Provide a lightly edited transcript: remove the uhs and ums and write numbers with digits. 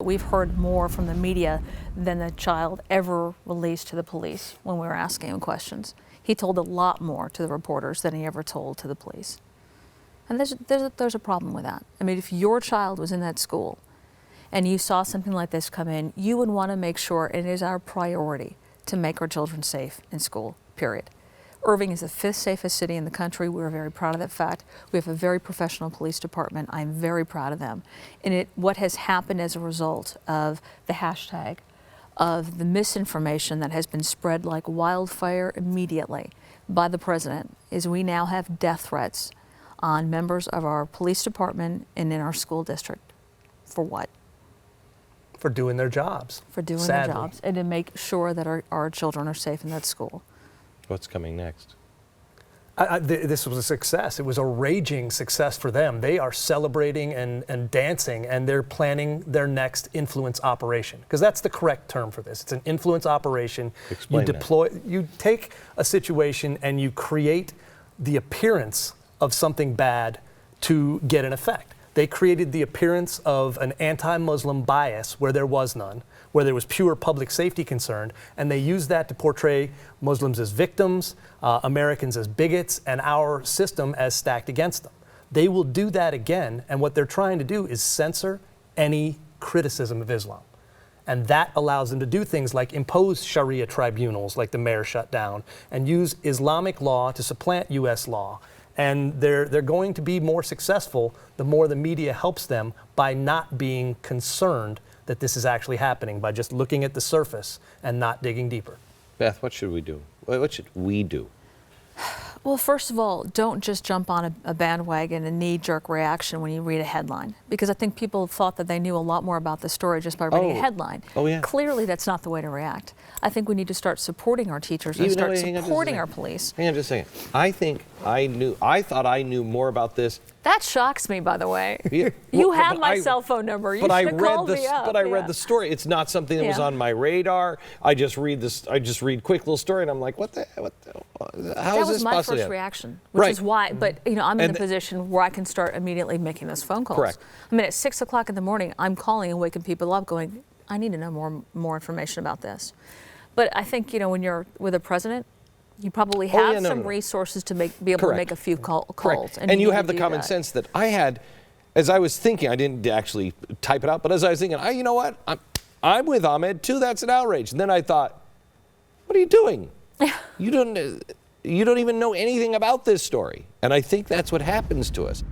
We've heard more from the media than the child ever released to the police when we were asking him questions. He told a lot more to the reporters than he ever told to the police. And there's a problem with that. I mean, if your child was in that school and you saw something like this come in, you would want to make sure, and it is our priority, to make our children safe in school, period. Irving is the 5th safest city in the country. We're very proud of that fact. We have a very professional police department. I'm very proud of them. And what has happened as a result of the hashtag, of the misinformation that has been spread like wildfire immediately by the president, is we now have death threats on members of our police department and in our school district. For what? For doing their jobs. For doing Sadly. their jobs and to make sure that our children are safe in that school. What's coming next? This was a success. It was a raging success for them. They are celebrating and dancing, and they're planning their next influence operation, because that's the correct term for this. It's an influence operation. Explain that. You take a situation and you create the appearance of something bad to get an effect. They created the appearance of an anti-Muslim bias where there was none, where there was pure public safety concern, and they used that to portray Muslims as victims, Americans as bigots, and our system as stacked against them. They will do that again, and what they're trying to do is censor any criticism of Islam. And that allows them to do things like impose Sharia tribunals, like the mayor shut down, and use Islamic law to supplant U.S. law. And they're going to be more successful the more the media helps them by not being concerned that this is actually happening, by just looking at the surface and not digging deeper. Beth, what should we do? What should we do? Well, first of all, don't just jump on a bandwagon, a knee-jerk reaction when you read a headline, because I think people thought that they knew a lot more about the story just by reading a headline. Oh, yeah. Clearly, that's not the way to react. I think we need to start supporting our teachers and start supporting our police. Hang on just a second. I thought I knew more about this. That shocks me, by the way. Yeah, you have my cell phone number. You should have called me up. But I read the story. It's not something that was on my radar. I just read quick little story, and I'm like, how is this possible? That was my first reaction, which is why. But I'm in the position where I can start immediately making those phone calls. Correct. I mean, at 6 o'clock in the morning, I'm calling and waking people up, going, I need to know more information about this. But I think when you're with a president, you probably have some resources to be able to make a few calls. And you have the common sense that I had, as I was thinking, I didn't actually type it out, but as I was thinking, you know what? I'm with Ahmed too. That's an outrage. And then I thought, what are you doing? You don't even know anything about this story. And I think that's what happens to us.